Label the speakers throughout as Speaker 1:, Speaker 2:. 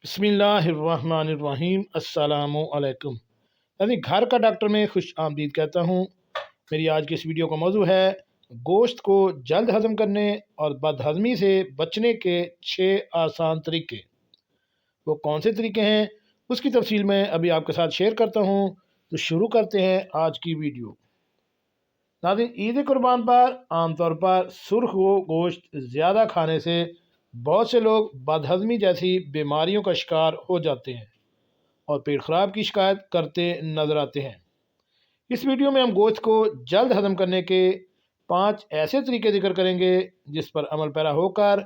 Speaker 1: बिस्मिल्लाहिर्रहमानिर्रहीम अस्सलाम वालेकुम। यानी घर का डॉक्टर में खुश आमदीद कहता हूँ। मेरी आज की इस वीडियो का मौजू है गोश्त को जल्द हज़म करने और बदहज़मी से बचने के 6 आसान तरीके। वो कौन से तरीके हैं उसकी तफसील मैं अभी आपके साथ शेयर करता हूँ। तो शुरू करते हैं आज की वीडियो। नाज़रीन, ईद कुर्बान पर आमतौर पर सुर्ख गोश्त ज़्यादा खाने से बहुत से लोग बदहज़मी जैसी बीमारियों का शिकार हो जाते हैं और पेट खराब की शिकायत करते नजर आते हैं। इस वीडियो में हम गोश्त को जल्द हजम करने के 5 ऐसे तरीके जिक्र करेंगे जिस पर अमल पैरा होकर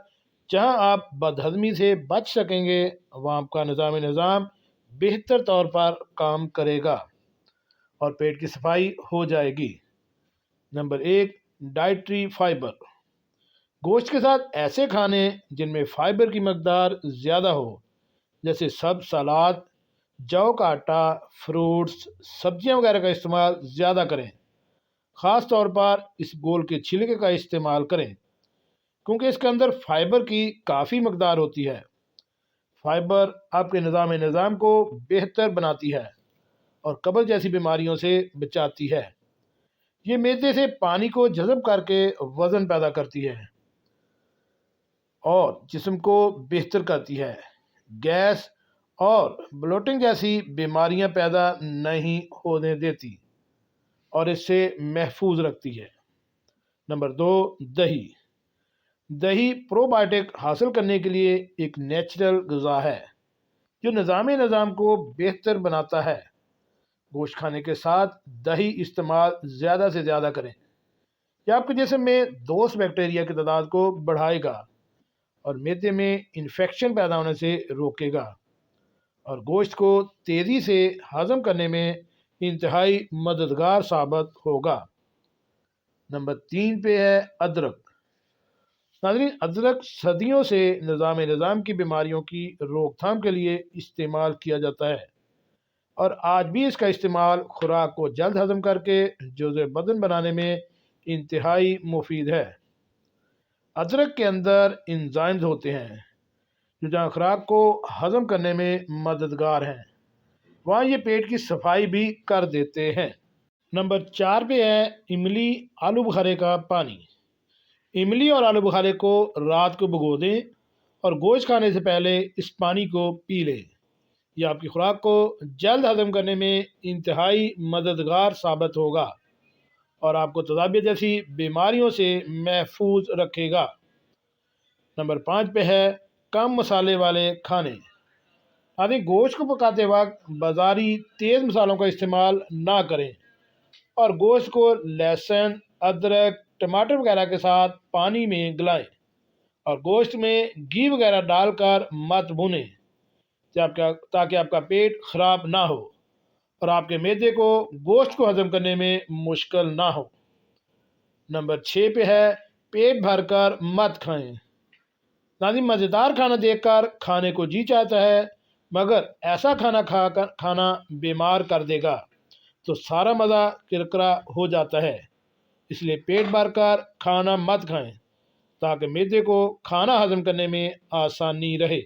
Speaker 1: जहां आप बदहजमी से बच सकेंगे वहां आपका निज़ाम बेहतर तौर पर काम करेगा और पेट की सफाई हो जाएगी। Number 1, dietary fibre. गोश्त के साथ ऐसे खाने जिनमें फाइबर की मकदार ज़्यादा हो, जैसे सब सलाद, जौ का आटा, फ्रूट्स, सब्जियां वगैरह का इस्तेमाल ज़्यादा करें। ख़ास तौर पर इस गोल के छिलके का इस्तेमाल करें क्योंकि इसके अंदर फाइबर की काफ़ी मकदार होती है। फाइबर आपके निज़ाम को बेहतर बनाती है और कब्ज़ जैसी बीमारियों से बचाती है। ये मैदे से पानी को जज़ब करके वज़न पैदा करती है और जिस्म को बेहतर करती है। गैस और ब्लोटिंग जैसी बीमारियां पैदा नहीं होने देती और इससे महफूज रखती है। नंबर 2, दही। दही प्रोबायोटिक हासिल करने के लिए एक नेचुरल ग़िज़ा है जो निज़ाम को बेहतर बनाता है। गोश्त खाने के साथ दही इस्तेमाल ज़्यादा से ज़्यादा करें। यह आपके जिस्म में दोस्त बैक्टीरिया की तादाद को बढ़ाएगा और मैदे में इन्फेक्शन पैदा होने से रोकेगा और गोश्त को तेज़ी से हज़म करने में इंतहाई मददगार साबित होगा। नंबर 3 पे है अदरक। नाज़रीन, अदरक सदियों से निज़ाम की बीमारियों की रोकथाम के लिए इस्तेमाल किया जाता है और आज भी इसका इस्तेमाल खुराक को जल्द हज़म करके जुज़े बदन बनाने में इंतहाई मुफीद है। अदरक के अंदर एंजाइम्स होते हैं जो जहाँ खुराक को हज़म करने में मददगार हैं, वहाँ ये पेट की सफाई भी कर देते हैं। नंबर 4 पे है इमली आलू बुखारे का पानी। इमली और आलू बुखारे को रात को भिगो दें और गोश्त खाने से पहले इस पानी को पी लें। यह आपकी खुराक को जल्द हज़म करने में इंतहाई मददगार साबित होगा और आपको तजाबियत जैसी बीमारियों से महफूज रखेगा। नंबर 5 पे है कम मसाले वाले खाने। आदि गोश्त को पकाते वक्त बाजारी तेज़ मसालों का इस्तेमाल ना करें और गोश्त को लहसुन, अदरक, टमाटर वगैरह के साथ पानी में गलाएं और गोश्त में घी वगैरह डालकर मत भुनें ताकि आपका पेट ख़राब ना हो और आपके मैदे को गोश्त को हज़म करने में मुश्किल ना हो। नंबर 6 पे है पेट भर कर मत खाएं। नाज़रीन, मज़ेदार खाना देखकर खाने को जी चाहता है मगर ऐसा खाना बीमार कर देगा तो सारा मज़ा किरकिरा हो जाता है। इसलिए पेट भर कर खाना मत खाएं ताकि मैदे को खाना हज़म करने में आसानी रहे।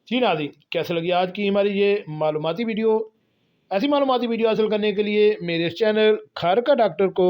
Speaker 1: जी नाज़रीन, कैसे लगी आज की हमारी ये मालूमाती वीडियो? ऐसी मालूमाती वीडियो हासिल करने के लिए मेरे इस चैनल घर का डॉक्टर को